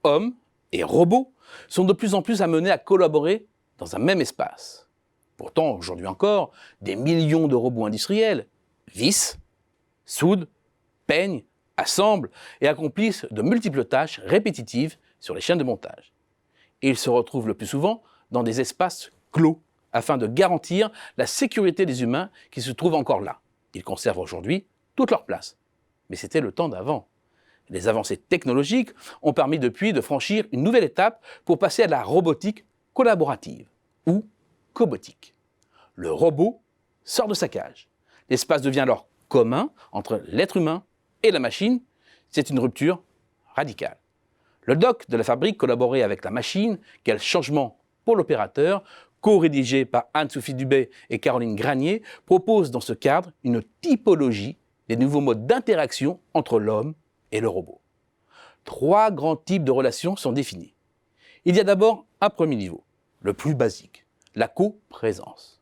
hommes et robots sont de plus en plus amenés à collaborer dans un même espace. Pourtant, aujourd'hui encore, des millions de robots industriels vissent, soudent, peignent, assemblent et accomplissent de multiples tâches répétitives sur les chaînes de montage. Et ils se retrouvent le plus souvent dans des espaces clos afin de garantir la sécurité des humains qui se trouvent encore là. Ils conservent aujourd'hui toute leur place. Mais c'était le temps d'avant. Les avancées technologiques ont permis depuis de franchir une nouvelle étape pour passer à la robotique collaborative, ou cobotique. Le robot sort de sa cage. L'espace devient alors commun entre l'être humain et la machine. C'est une rupture radicale. Le doc de la fabrique collaborait avec la machine. Quel changement pour l'opérateur, co-rédigé par Anne-Sophie Dubé et Caroline Granier, propose dans ce cadre une typologie des nouveaux modes d'interaction entre l'homme et le robot. 3 grands types de relations sont définis. Il y a d'abord un premier niveau, le plus basique, la coprésence.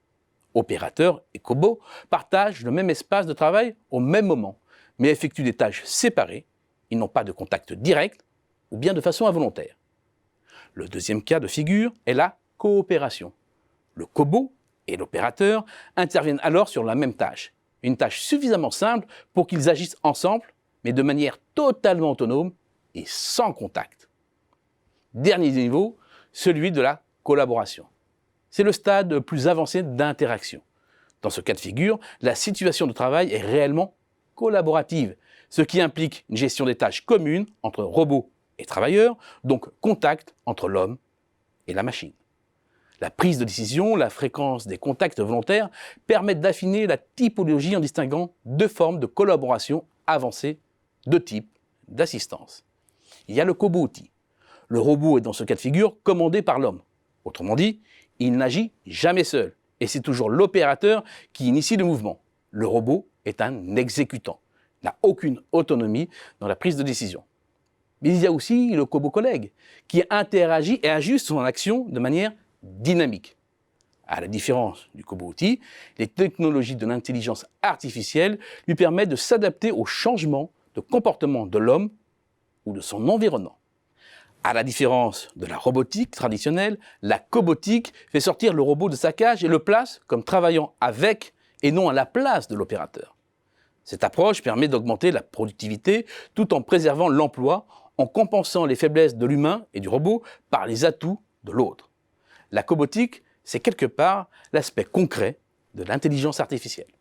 Opérateurs et cobots partagent le même espace de travail au même moment, mais effectuent des tâches séparées. Ils n'ont pas de contact direct ou bien de façon involontaire. Le deuxième cas de figure est la coopération. Le cobot et l'opérateur interviennent alors sur la même tâche, une tâche suffisamment simple pour qu'ils agissent ensemble, mais de manière totalement autonome et sans contact. Dernier niveau, celui de la collaboration. C'est le stade le plus avancé d'interaction. Dans ce cas de figure, la situation de travail est réellement collaborative, ce qui implique une gestion des tâches communes entre robots et travailleurs, donc contact entre l'homme et la machine. La prise de décision, la fréquence des contacts volontaires permettent d'affiner la typologie en distinguant 2 formes de collaboration avancées, 2 types d'assistance. Il y a le cobot-outil. Le robot est dans ce cas de figure commandé par l'homme. Autrement dit, il n'agit jamais seul et c'est toujours l'opérateur qui initie le mouvement. Le robot est un exécutant, n'a aucune autonomie dans la prise de décision. Mais il y a aussi le cobot-collègue qui interagit et ajuste son action de manière dynamique. À la différence du cobot-outil, les technologies de l'intelligence artificielle lui permettent de s'adapter aux changements de comportement de l'homme ou de son environnement. À la différence de la robotique traditionnelle, la cobotique fait sortir le robot de sa cage et le place comme travaillant avec et non à la place de l'opérateur. Cette approche permet d'augmenter la productivité tout en préservant l'emploi, en compensant les faiblesses de l'humain et du robot par les atouts de l'autre. La cobotique, c'est quelque part l'aspect concret de l'intelligence artificielle.